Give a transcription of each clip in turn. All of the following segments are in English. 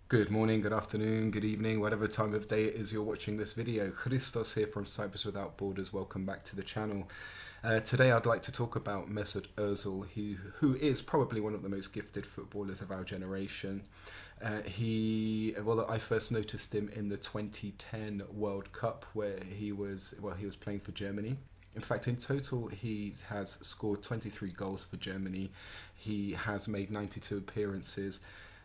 Good morning, good afternoon, good evening, whatever time of day it is you're watching this video. Christos here from Cyprus Without Borders. Welcome back to the channel. Today I'd like to talk about Mesut Ozil, who is probably one of the most gifted footballers of our generation. I first noticed him in the 2010 World Cup where he was playing for Germany. In fact, in total, he has scored 23 goals for Germany. He has made 92 appearances,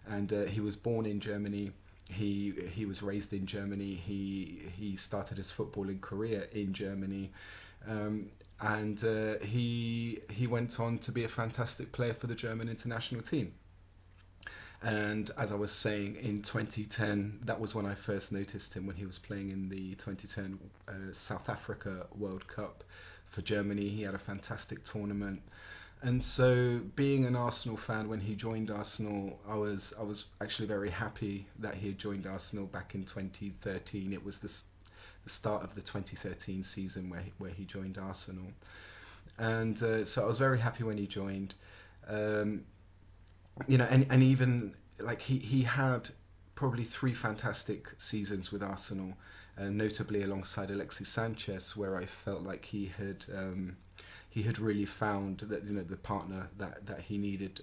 and he was born in Germany. He was raised in Germany. He started his footballing career in Germany, and he went on to be a fantastic player for the German international team. And as I was saying, in 2010, that was when I first noticed him, when he was playing in the 2010 South Africa World Cup for Germany. He had a fantastic tournament. And so, being an Arsenal fan, when he joined Arsenal, I was actually very happy that he had joined Arsenal back in 2013. It was the start of the 2013 season where he joined Arsenal. And so I was very happy when he joined. And even like he had probably three fantastic seasons with Arsenal, notably alongside Alexis Sanchez, where I felt like he had really found that the partner that he needed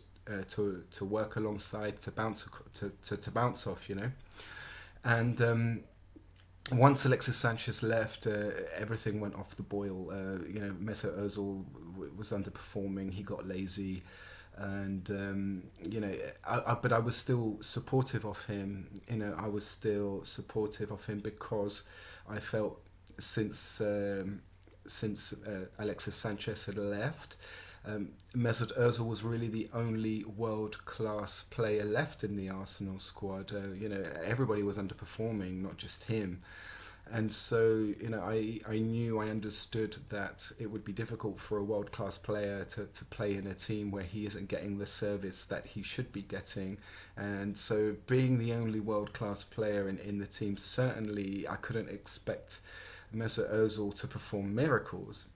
to work alongside, to bounce off, and once Alexis Sanchez left, everything went off the boil. Mesut Ozil was underperforming. He got lazy. And but I was still supportive of him. I was still supportive of him because I felt since Alexis Sanchez had left, Mesut Ozil was really the only world-class player left in the Arsenal squad. Everybody was underperforming, not just him. And so, I understood that it would be difficult for a world-class player to play in a team where he isn't getting the service that he should be getting. And so, being the only world-class player in the team, certainly I couldn't expect Mesut Ozil to perform miracles.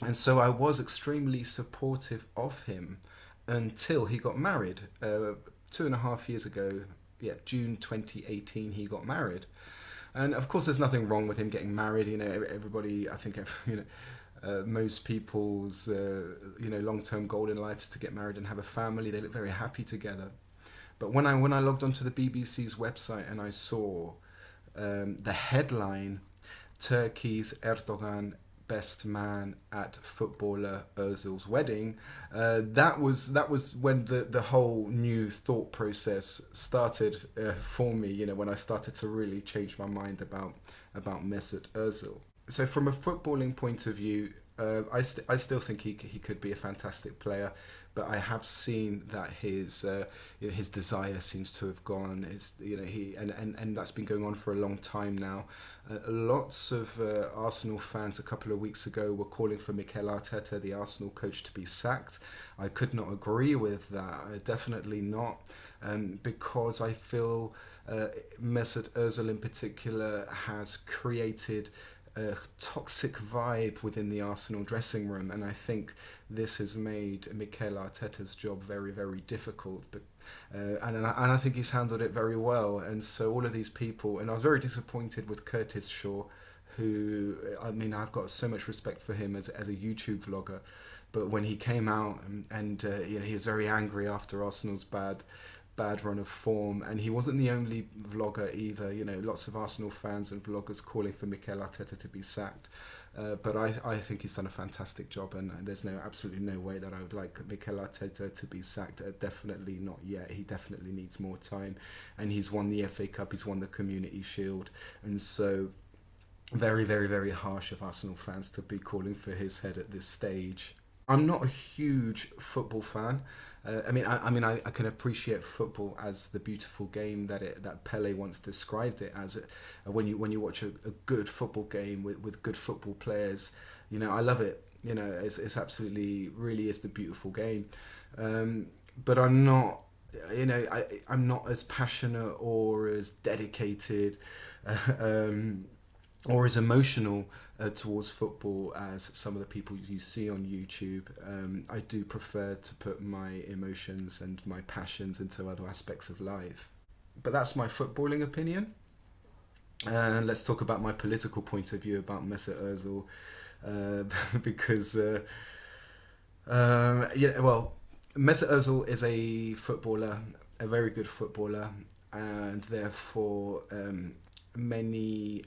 And so I was extremely supportive of him until he got married. 2.5 years ago, June 2018, he got married. And of course, there's nothing wrong with him getting married. Everybody, I think, most people's, long-term goal in life is to get married and have a family. They look very happy together. But when I logged onto the BBC's website and I saw the headline, Turkey's Erdogan best man at footballer Ozil's wedding, that was when the whole new thought process started for me. When I started to really change my mind about Mesut Ozil. So from a footballing point of view, I still think he could be a fantastic player, but I have seen that his desire seems to have gone. And that's been going on for a long time now. Lots of Arsenal fans a couple of weeks ago were calling for Mikel Arteta, the Arsenal coach, to be sacked. I could not agree with that. Definitely not, because I feel Mesut Ozil in particular has created a toxic vibe within the Arsenal dressing room, and I think this has made Mikel Arteta's job very, very difficult. But and I think he's handled it very well. And so all of these people, and I was very disappointed with Curtis Shaw, who, I've got so much respect for him as a YouTube vlogger, but when he came out and he was very angry after Arsenal's bad run of form, and he wasn't the only vlogger either. Lots of Arsenal fans and vloggers calling for Mikel Arteta to be sacked. But I think he's done a fantastic job, and there's absolutely no way that I would like Mikel Arteta to be sacked. Definitely not yet. He definitely needs more time, and he's won the FA Cup, he's won the Community Shield, and so very, very, very harsh of Arsenal fans to be calling for his head at this stage. I'm not a huge football fan. I can appreciate football as the beautiful game that Pele once described it as. When you watch a good football game with good football players, I love it. It's absolutely, really is the beautiful game. But I'm not, I'm not as passionate or as dedicated. Or as emotional towards football as some of the people you see on YouTube. I do prefer to put my emotions and my passions into other aspects of life. But that's my footballing opinion. And let's talk about my political point of view about Mesut Ozil, uh, because well, Mesut Ozil is a footballer, a very good footballer, and therefore many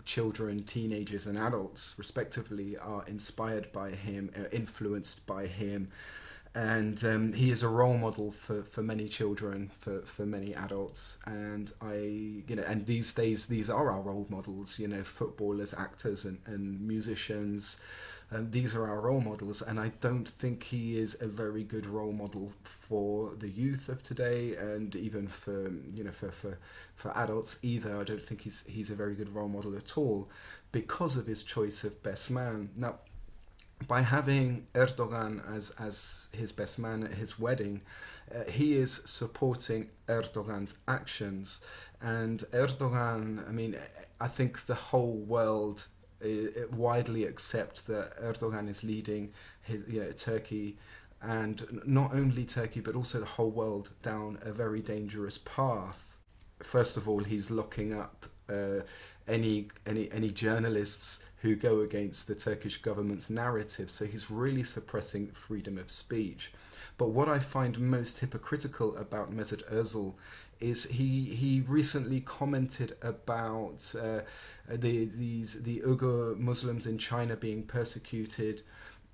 children, teenagers, and adults, respectively, are inspired by him, influenced by him, and he is a role model for many children, for many adults, and and these days these are our role models, footballers, actors, and musicians. These are our role models, and I don't think he is a very good role model for the youth of today, and even for for adults either. I don't think he's a very good role model at all, because of his choice of best man. Now, by having Erdogan as his best man at his wedding, he is supporting Erdogan's actions. And Erdogan, I mean, I think the whole world widely accept that Erdogan is leading his, Turkey, and not only Turkey but also the whole world, down a very dangerous path. First of all, he's locking up any journalists who go against the Turkish government's narrative. So he's really suppressing freedom of speech. But what I find most hypocritical about Mesut Ozil is he recently commented about the Uyghur Muslims in China being persecuted,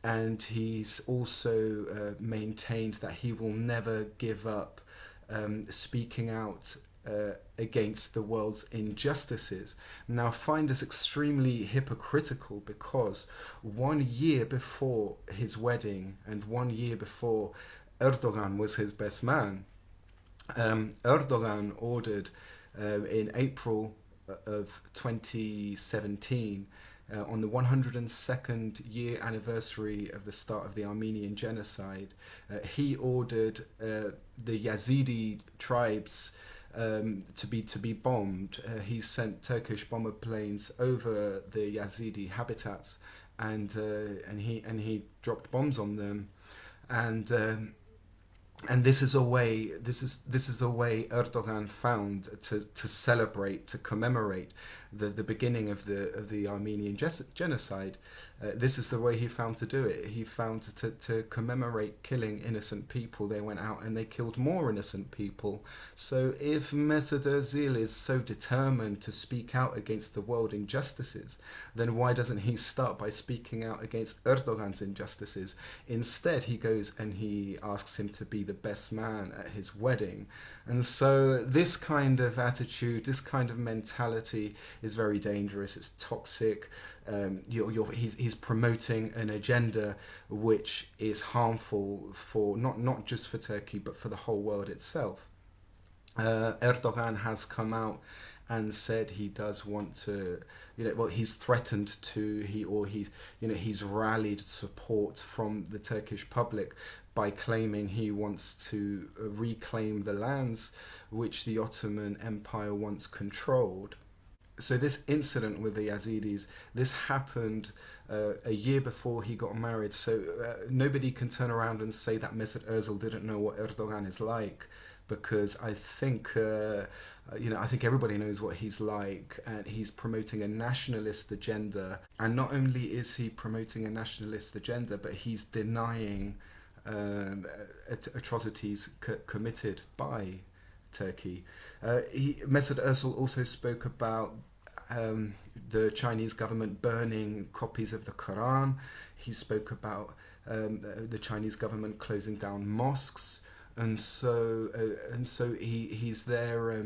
and he's also maintained that he will never give up speaking out against the world's injustices. Now, I find this extremely hypocritical, because 1 year before his wedding and 1 year before Erdogan was his best man, Erdogan ordered in April of 2017, on the 102nd year anniversary of the start of the Armenian genocide, he ordered the Yazidi tribes to be bombed. He sent Turkish bomber planes over the Yazidi habitats, and he dropped bombs on them, and this is a way Erdogan found to celebrate, to commemorate the beginning of the Armenian genocide. This is the way he found to do it. He found to commemorate killing innocent people. They went out and they killed more innocent people. So if Mesut Ozil is so determined to speak out against the world injustices, then why doesn't he start by speaking out against Erdogan's injustices? Instead, he goes and he asks him to be the best man at his wedding. And so this kind of attitude, this kind of mentality is very dangerous. It's toxic. He's promoting an agenda which is harmful for not just for Turkey but for the whole world itself. Erdogan has come out and said he does want to, he's threatened to, he's rallied support from the Turkish public by claiming he wants to reclaim the lands which the Ottoman Empire once controlled. So this incident with the Yazidis, this happened a year before he got married. So nobody can turn around and say that Mesut Ozil didn't know what Erdogan is like, because I think everybody knows what he's like, and he's promoting a nationalist agenda. And not only is he promoting a nationalist agenda, but he's denying atrocities committed by Turkey. Mesut Ozil also spoke about the Chinese government burning copies of the Quran. He spoke about the Chinese government closing down mosques, and so he's there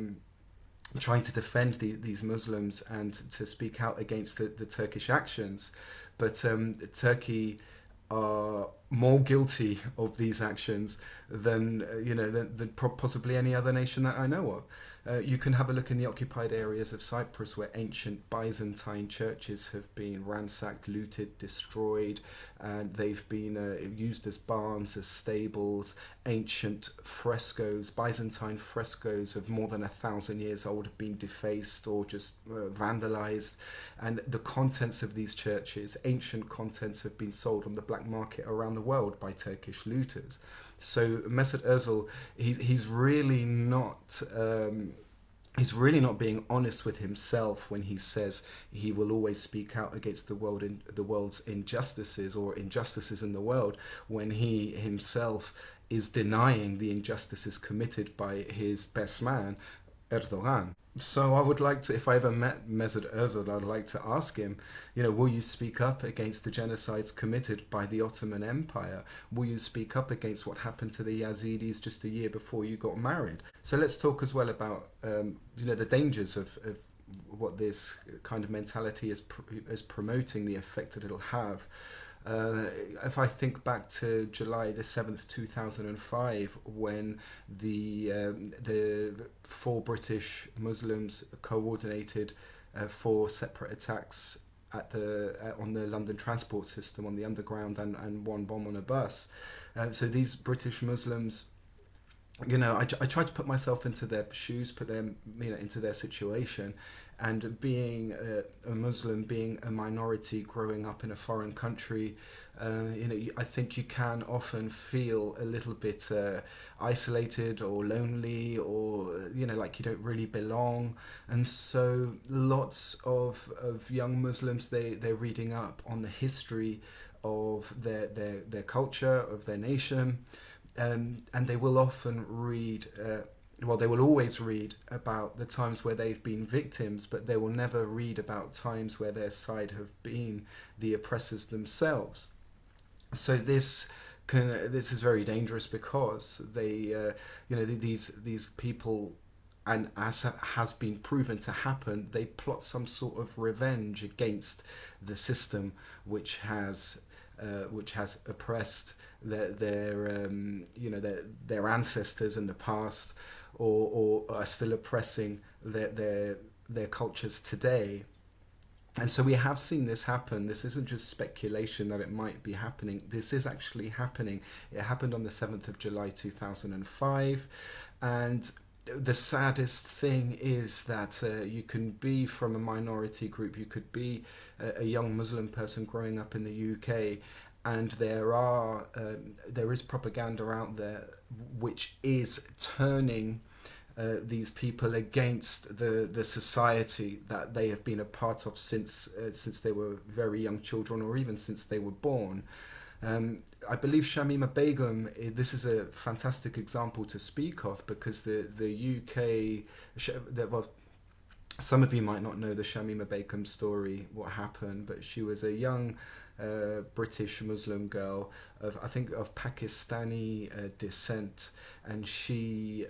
trying to defend these Muslims and to speak out against the Turkish actions. But Turkey are more guilty of these actions than than possibly any other nation that I know of. You can have a look in the occupied areas of Cyprus, where ancient Byzantine churches have been ransacked, looted, destroyed, and they've been used as barns, as stables. Ancient frescoes, Byzantine frescoes of more than 1,000 years old, have been defaced or just vandalized, and the contents of these churches, ancient contents, have been sold on the black market around the the world by Turkish looters. So Mesut Ozil, he's really not. He's really not being honest with himself when he says he will always speak out against the world's injustices or injustices in the world, when he himself is denying the injustices committed by his best man, Erdogan. So I would like to, if I ever met Mesut Ozil, I'd like to ask him, will you speak up against the genocides committed by the Ottoman Empire? Will you speak up against what happened to the Yazidis just a year before you got married? So let's talk as well about, the dangers of what this kind of mentality is promoting, the effect that it'll have. If I think back to July the 7th, 2005, when the 4 British Muslims coordinated 4 separate attacks on the London transport system, on the underground, and 1 bomb on a bus. So these British Muslims, I try to put myself into their shoes, put them, into their situation, and being a Muslim, being a minority, growing up in a foreign country, I think you can often feel a little bit isolated or lonely, or like you don't really belong. And so lots of young Muslims, they're reading up on the history of their culture, of their nation. And they will often read, they will always read about the times where they've been victims, but they will never read about times where their side have been the oppressors themselves. So this is very dangerous, because they, these people, and as has been proven to happen, they plot some sort of revenge against the system which has oppressed their ancestors in the past, or are still oppressing their cultures today. And so we have seen this happen. This isn't just speculation that it might be happening. This is actually happening. It happened on the 7th of July 2005, and the saddest thing is that you can be from a minority group, you could be a young Muslim person growing up in the UK, and there is propaganda out there which is turning these people against the society that they have been a part of since they were very young children, or even since they were born. I believe Shamima Begum, this is a fantastic example to speak of, because the UK, some of you might not know the Shamima Begum story, what happened, but she was a young British Muslim girl of Pakistani descent, and she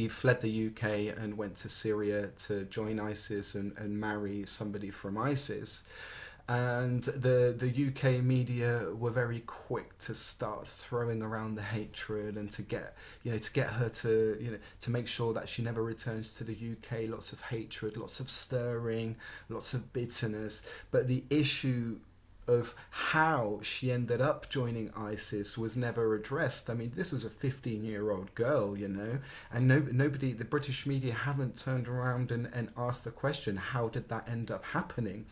fled the UK and went to Syria to join ISIS and marry somebody from ISIS. And the UK media were very quick to start throwing around the hatred, and to get her to make sure that she never returns to the UK. Lots of hatred, lots of stirring, lots of bitterness. But the issue of how she ended up joining ISIS was never addressed. I mean, this was a 15-year-old girl, and nobody, the British media haven't turned around and asked the question, how did that end up happening?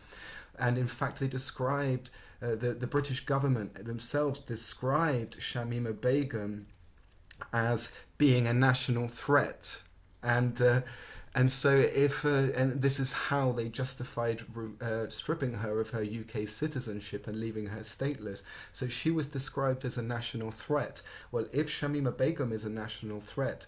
And in fact, they described, the British government themselves described Shamima Begum as being a national threat. And so and this is how they justified stripping her of her UK citizenship and leaving her stateless. So she was described as a national threat. Well, if Shamima Begum is a national threat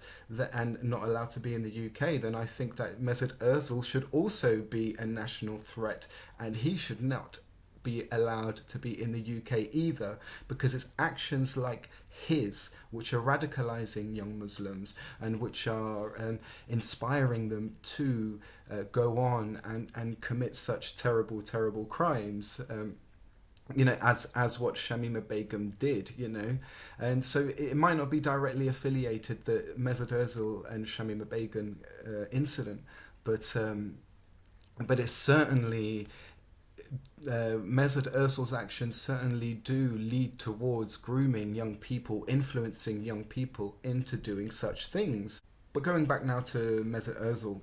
and not allowed to be in the UK, then I think that Mesut Ozil should also be a national threat, and he should not be allowed to be in the UK either, because it's actions like his which are radicalizing young Muslims, and which are inspiring them to go on and commit such terrible crimes, as what Shamima Begum did, and so it might not be directly affiliated, the Mesut Ozil and Shamima Begum incident, but it's certainly Mesut Ozil's actions certainly do lead towards grooming young people, influencing young people into doing such things. But going back now to Mesut Ozil,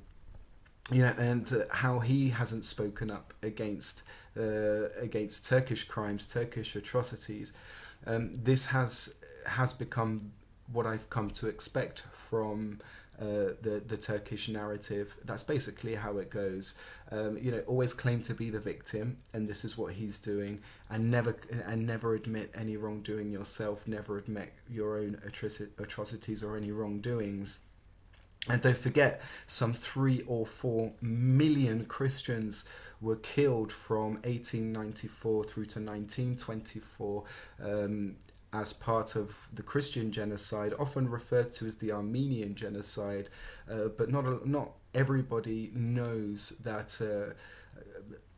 and how he hasn't spoken up against against Turkish crimes, Turkish atrocities. This has become what I've come to expect from the Turkish narrative. That's basically how it goes. Always claim to be the victim, and this is what he's doing, and never admit any wrongdoing yourself. Never admit your own atrocities or any wrongdoings. And don't forget, some 3 or 4 million Christians were killed from 1894 through to 1924 as part of the Christian genocide, often referred to as the Armenian genocide. But not everybody knows that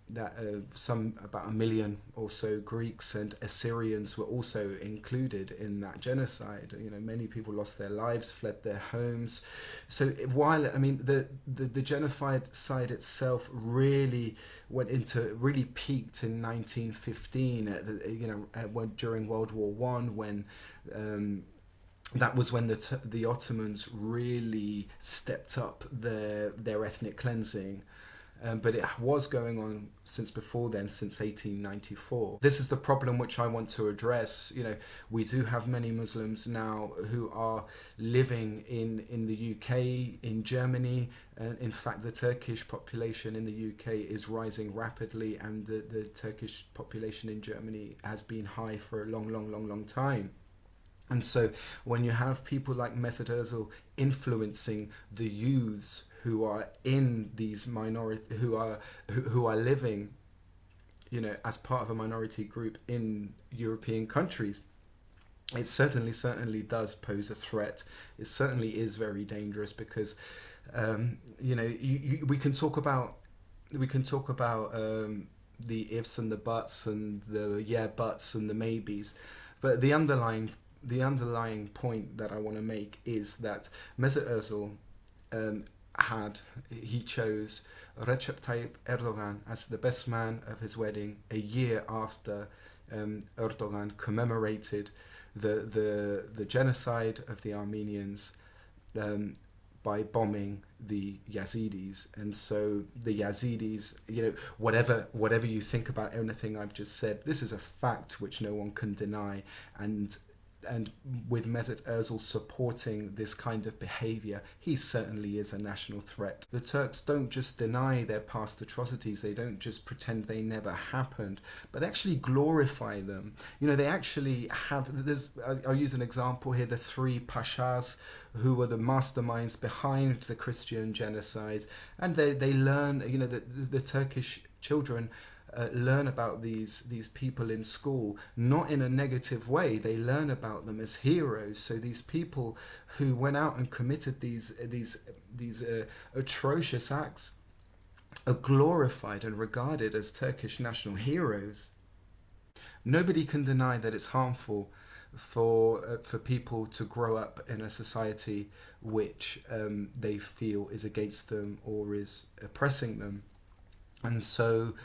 about 1 million or so Greeks and Assyrians were also included in that genocide. Many people lost their lives, fled their homes. So while the genocide side itself really peaked in 1915, during World War One, when that was when the Ottomans really stepped up their ethnic cleansing. But it was going on since before then, since 1894. This is the problem which I want to address. We do have many Muslims now who are living in the UK, in Germany. In fact, the Turkish population in the UK is rising rapidly, and the Turkish population in Germany has been high for a long time. And so when you have people like Mesut Ozil influencing the youths who are in these who are living, as part of a minority group in European countries, it certainly does pose a threat. It certainly is very dangerous because, we can talk about the ifs and the buts and the yeah buts and the maybes, but the underlying point that I want to make is that Mesut Ozil chose Recep Tayyip Erdogan as the best man of his wedding a year after Erdogan commemorated the genocide of the Armenians by bombing the Yazidis. And so the Yazidis, whatever you think about anything I've just said, this is a fact which no one can deny. And with Mesut Ozil supporting this kind of behaviour, he certainly is a national threat. The Turks don't just deny their past atrocities, they don't just pretend they never happened, but they actually glorify them. They actually have, I'll use an example here, the 3 pashas who were the masterminds behind the Christian genocides, and they learn, the Turkish children learn about these people in school, not in a negative way. They learn about them as heroes. So these people who went out and committed these atrocious acts are glorified and regarded as Turkish national heroes. Nobody can deny that it's harmful for people to grow up in a society which they feel is against them or is oppressing them. And so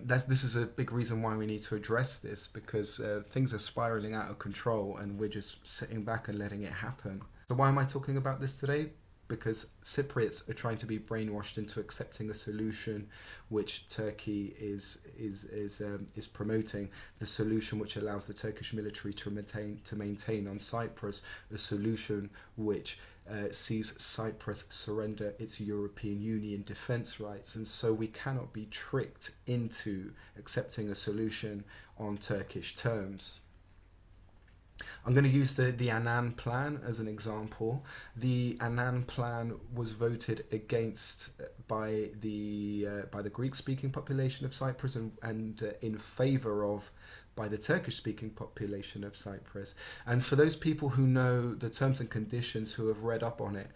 this is a big reason why we need to address this, because things are spiraling out of control and we're just sitting back and letting it happen. So why am I talking about this today? Because Cypriots are trying to be brainwashed into accepting a solution which Turkey is promoting, the solution which allows the Turkish military to maintain on Cyprus, a solution which sees Cyprus surrender its European Union defence rights. And so we cannot be tricked into accepting a solution on Turkish terms. I'm going to use the Annan Plan as an example. The Annan Plan was voted against by the Greek-speaking population of Cyprus and in favour of by the Turkish-speaking population of Cyprus. And for those people who know the terms and conditions, who have read up on it,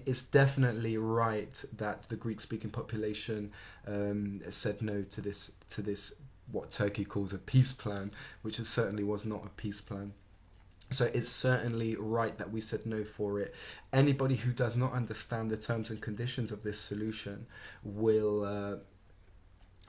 it's definitely right that the Greek-speaking population said no to this what Turkey calls a peace plan, which certainly was not a peace plan. So it's certainly right that we said no for it. Anybody who does not understand the terms and conditions of this solution will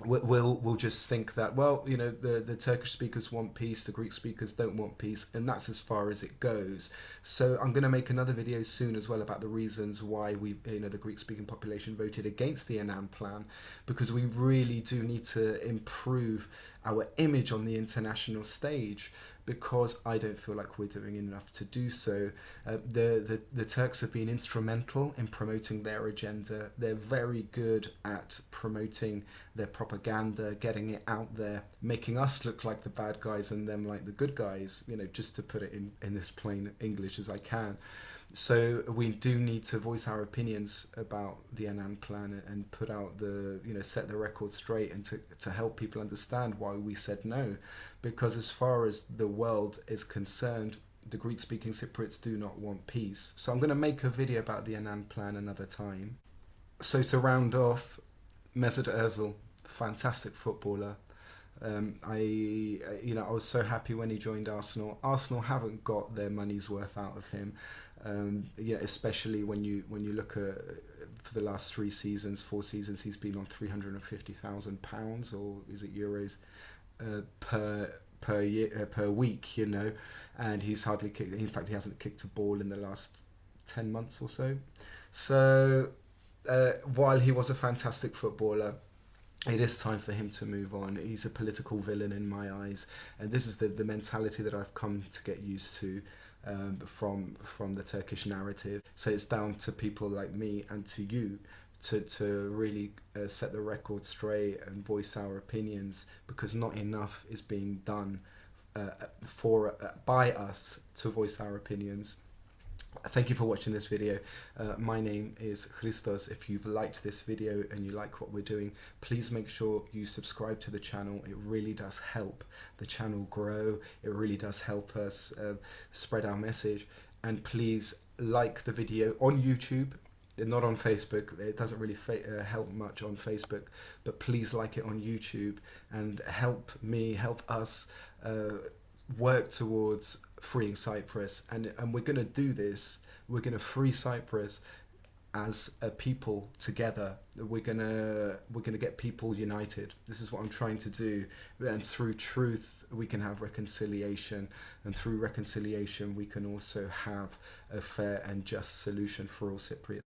we'll just think that, well, you know, the Turkish speakers want peace, the Greek speakers don't want peace, and that's as far as it goes. So I'm going to make another video soon as well about the reasons why the Greek speaking population voted against the Annan plan, because we really do need to improve our image on the international stage, because I don't feel like we're doing enough to do so. The Turks have been instrumental in promoting their agenda. They're very good at promoting their propaganda, getting it out there, making us look like the bad guys and them like the good guys, you know, just to put it in as plain English as I can. So we do need to voice our opinions about the Annan plan and put out set the record straight, and to help people understand why we said no. Because as far as the world is concerned, the Greek-speaking Cypriots do not want peace. So I'm going to make a video about the Annan plan another time. So to round off, Mesut Ozil, fantastic footballer. I was so happy when he joined Arsenal. Arsenal haven't got their money's worth out of him. Especially when you look at, for the last 4 seasons, he's been on £350,000, or is it euros, per week, you know, and he's hardly kicked. In fact, he hasn't kicked a ball in the last 10 months or so. So while he was a fantastic footballer, it is time for him to move on. He's a political villain in my eyes, and this is the mentality that I've come to get used to from the Turkish narrative. So it's down to people like me and to you to really set the record straight and voice our opinions, because not enough is being done by us to voice our opinions. Thank you for watching this video. My name is Christos. If you've liked this video and you like what we're doing, please make sure you subscribe to the channel. It really does help the channel grow. It really does help us spread our message. And please like the video on YouTube, not on Facebook. It doesn't really help much on Facebook, but please like it on YouTube and help me, help us work towards freeing Cyprus. And we're going to do this. We're going to free Cyprus as a people together. We're gonna get people united. This is what I'm trying to do. And through truth, we can have reconciliation. And through reconciliation, we can also have a fair and just solution for all Cypriots.